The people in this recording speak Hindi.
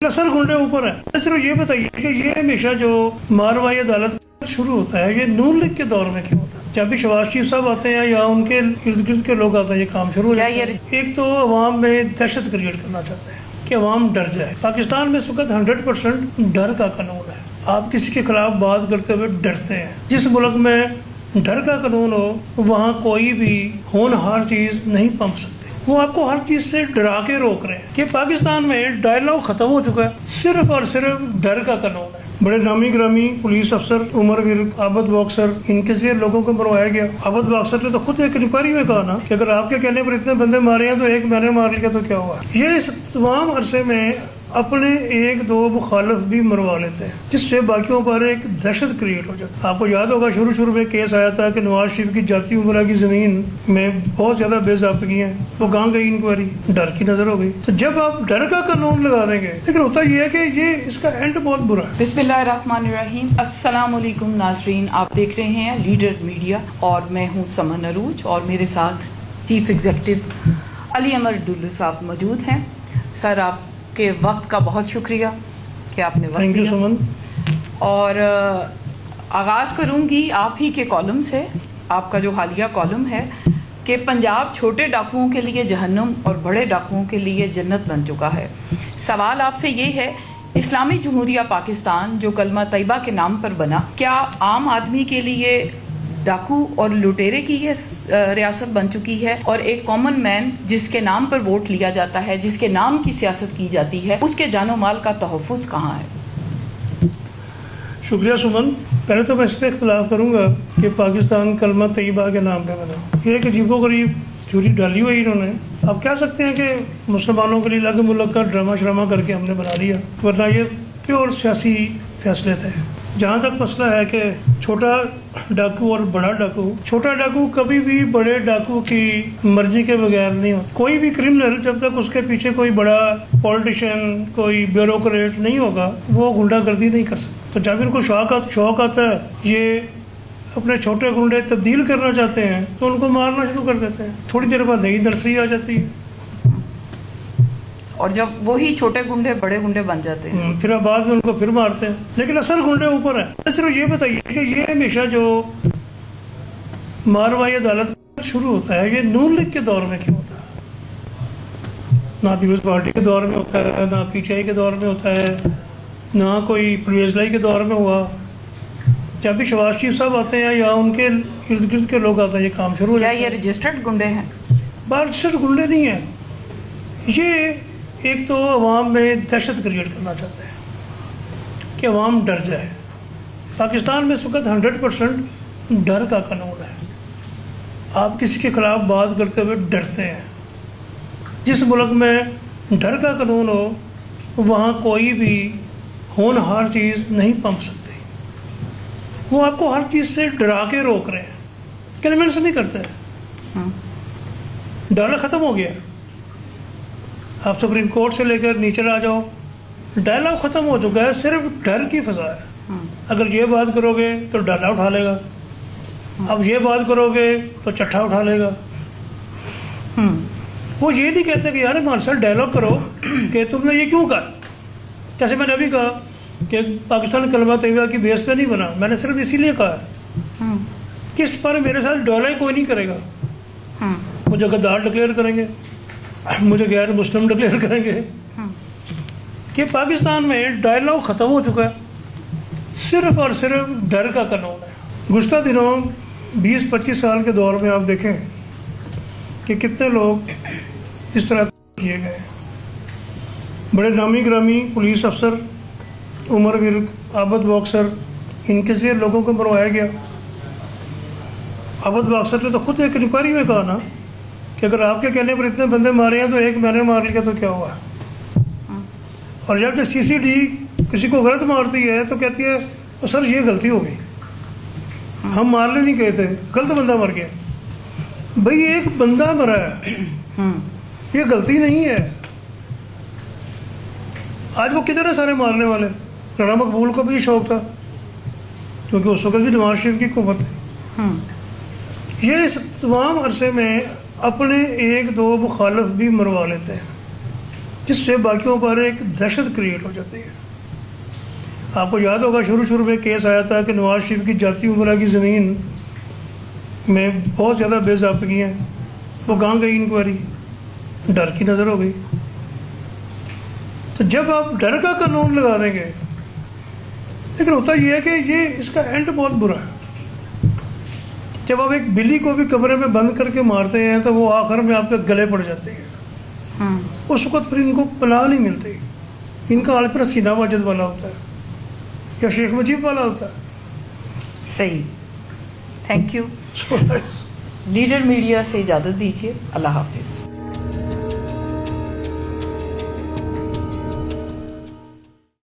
असल गुंडे ऊपर है। सिर्फ ये बताइए कि ये हमेशा जो मारवाई अदालत शुरू होता है ये नून लीग के दौर में क्यों होता है? जब भी शहबाज शरीफ साहब आते हैं या उनके इर्द गिर्द के लोग आते हैं ये काम शुरू हो जाता है। एक तो अवाम में दहशत क्रिएट करना चाहते हैं कि अवाम डर जाए। पाकिस्तान में इस वक्त 100% डर का कानून है। आप किसी के खिलाफ बात करते हुए डरते हैं। जिस मुल्क में डर का कानून हो वहाँ कोई भी होनहार चीज नहीं पंप सकती। वो आपको हर चीज से डरा के रोक रहे हैं कि पाकिस्तान में डायलॉग खत्म हो चुका है। सिर्फ और सिर्फ डर का कानून है। बड़े नामी ग्रामी पुलिस अफसर उमर विर्क, आबद बॉक्सर, इनके से लोगों को मरवाया गया। आबद बॉक्सर ने तो खुद एक इंक्वायरी में कहा ना कि अगर आपके कहने पर इतने बंदे मारे हैं तो एक मैंने मार लिया तो क्या हुआ। ये इस तमाम अरसे में अपने एक दो मुखालिफ भी मरवा लेते हैं जिससे बाकियों पर एक दहशत क्रिएट हो जाती है। आपको याद होगा शुरू में केस आया था कि नवाज शरीफ की जाती उमरा की जमीन में बहुत ज्यादा बेज़ाब्तगी है, तो कहाँ गई इंक्वायरी? डर की नजर हो गई। तो जब आप डर का कानून लगा देंगे, लेकिन होता यह है कि ये इसका एंड बहुत बुरा है। बिस्मिल्लाहिर्रहमानिर्रहीम। अस्सलाम वालेकुम नाज़रीन, आप देख रहे हैं लीडर मीडिया और मैं हूँ समन अरूज और मेरे साथ चीफ एग्जीक्यूटिव अली अमर डुल्लू साहब मौजूद हैं। सर, आपके वक्त का बहुत शुक्रिया कि आपने वक्त दिया। और आगाज़ करूँगी आप ही के कॉलम से। आपका जो हालिया कॉलम है कि पंजाब छोटे डाकुओं के लिए जहन्नुम और बड़े डाकुओं के लिए जन्नत बन चुका है। सवाल आपसे ये है, इस्लामी जमहूरिया पाकिस्तान जो कलमा तैयबा के नाम पर बना, क्या आम आदमी के लिए डाकू और लुटेरे की ये रियासत बन चुकी है और एक कॉमन मैन जिसके नाम पर वोट लिया जाता है, जिसके नाम की सियासत की जाती है, उसके जानो माल का तहफ़्फ़ुज़ कहाँ है? शुक्रिया सुमन। पहले तो मैं इस पर इख्तलाफ करूँगा कि पाकिस्तान कलमा तैयबा के नाम पे बना। ये एक अजीबोगरीब थ्योरी डाली हुई इन्होंने। आप कह सकते हैं कि मुसलमानों के लिए अलग मुल्क का ड्रामा श्रामा करके हमने बना लिया, वरना ये प्योर सियासी फैसले थे। जहाँ तक मसला है कि छोटा डाकू और बड़ा डाकू, छोटा डाकू कभी भी बड़े डाकू की मर्जी के बगैर नहीं होता। कोई भी क्रिमिनल जब तक उसके पीछे कोई बड़ा पॉलिटिशियन, कोई ब्यूरोक्रेट नहीं होगा, वो गुंडागर्दी नहीं कर सकता। तो जब इनको शौक आता है ये अपने छोटे गुंडे तब्दील करना चाहते हैं तो उनको मारना शुरू कर देते हैं। थोड़ी देर बाद नई नर्सरी आ जाती है और जब वही छोटे गुंडे बड़े गुंडे बन जाते हैं फिर बाद में उनको फिर मारते हैं। लेकिन असल गुंडे ऊपर है। सिर्फ ये बताइए कि ये हमेशा जो मारवाई अदालत शुरू होता है ये नून लीग के दौर में क्यों होता है? ना पीपल्स पार्टी के दौर में होता है, ना पीटीआई के दौर में होता है, ना कोई परवेज़ लाई के दौर में हुआ। जब भी शहबाज शरीफ साहब आते हैं या उनके इर्द गिर्द के लोग आते हैं ये काम शुरू हो जाता है। क्या ये रजिस्टर्ड गुंडे हैं? रजिस्टर्ड गुंडे नहीं है। ये एक तो अवाम में दहशत क्रिएट करना चाहते हैं कि अवाम डर जाए। पाकिस्तान में इस वक्त 100% डर का कानून है। आप किसी के खिलाफ बात करते हुए डरते हैं। जिस मुल्क में डर का कानून हो वहाँ कोई भी होनहार चीज़ नहीं पंप सकती। वो आपको हर चीज़ से डरा के रोक रहे हैं। कन्विंस नहीं करते हैं। डर खत्म हो गया। आप सुप्रीम कोर्ट से लेकर नीचे आ जाओ, डायलॉग खत्म हो चुका है। सिर्फ डर की फजा है। अगर ये बात करोगे तो डाला उठा लेगा, अब ये बात करोगे तो चट्ठा उठा लेगा। वो ये नहीं कहते कि यार हमारे साथ डायलॉग करो कि तुमने ये क्यों कहा। जैसे मैंने अभी कहा कि पाकिस्तान कलमा तैयबा की बेस पे नहीं बना, मैंने सिर्फ इसीलिए कहा किस पर मेरे साथ डायलॉग कोई नहीं करेगा। मुझे गद्दार डिक्लेयर करेंगे, मुझे गैर मुस्लिम डिक्लेयर करेंगे। कि पाकिस्तान में डायलॉग खत्म हो चुका है। सिर्फ और सिर्फ डर का कानून है। गुज़श्ता दिनों 20-25 साल के दौर में आप देखें कि कितने लोग इस तरह किए गए। बड़े नामी ग्रामी पुलिस अफसर उमर विर्क, आबद बॉक्सर, इनके से लोगों को मरवाया गया। आबद बॉक्सर ने तो खुद एक इंक्वायरी में कहा ना कि अगर आपके कहने पर इतने बंदे मारे हैं तो एक मैंने मार लिया तो क्या हुआ। और जब सीसीडी किसी को गलत मारती है तो कहती है तो सर ये गलती हो गई, हम मारने नहीं गए थे, गलत बंदा मर गया। भाई एक बंदा मरा है, ये गलती नहीं है। आज वो किधर है सारे मारने वाले? राणा मकबूल को भी शौक था क्योंकि उस वक्त भी नवाज शरीफ की हुकूमत थी। ये इस तमाम अरसे में अपने एक दो मुखालिफ भी मरवा लेते हैं जिससे बाकियों पर एक दहशत क्रिएट हो जाती है। आपको याद होगा शुरू में केस आया था कि नवाज शरीफ की जाती उमरा की ज़मीन में बहुत ज़्यादा बेज़ाब्तगियाँ हैं, वो कहाँ गई इंक्वायरी, डर की नज़र हो गई। तो जब आप डर का कानून लगा देंगे, लेकिन होता यह है कि ये इसका एंड बहुत बुरा है। जब आप एक बिल्ली को भी कमरे में बंद करके मारते हैं तो वो आखिर में आपके गले पड़ जाते हैं। उस वक्त फिर इनको पनाह नहीं मिलती। इनका हाल फिर सीना वाजिद वाला होता है या शेख मुजीब वाला होता है। सही, थैंक यू। लीडर मीडिया से इजाज़त दीजिए, अल्लाह हाफिज़।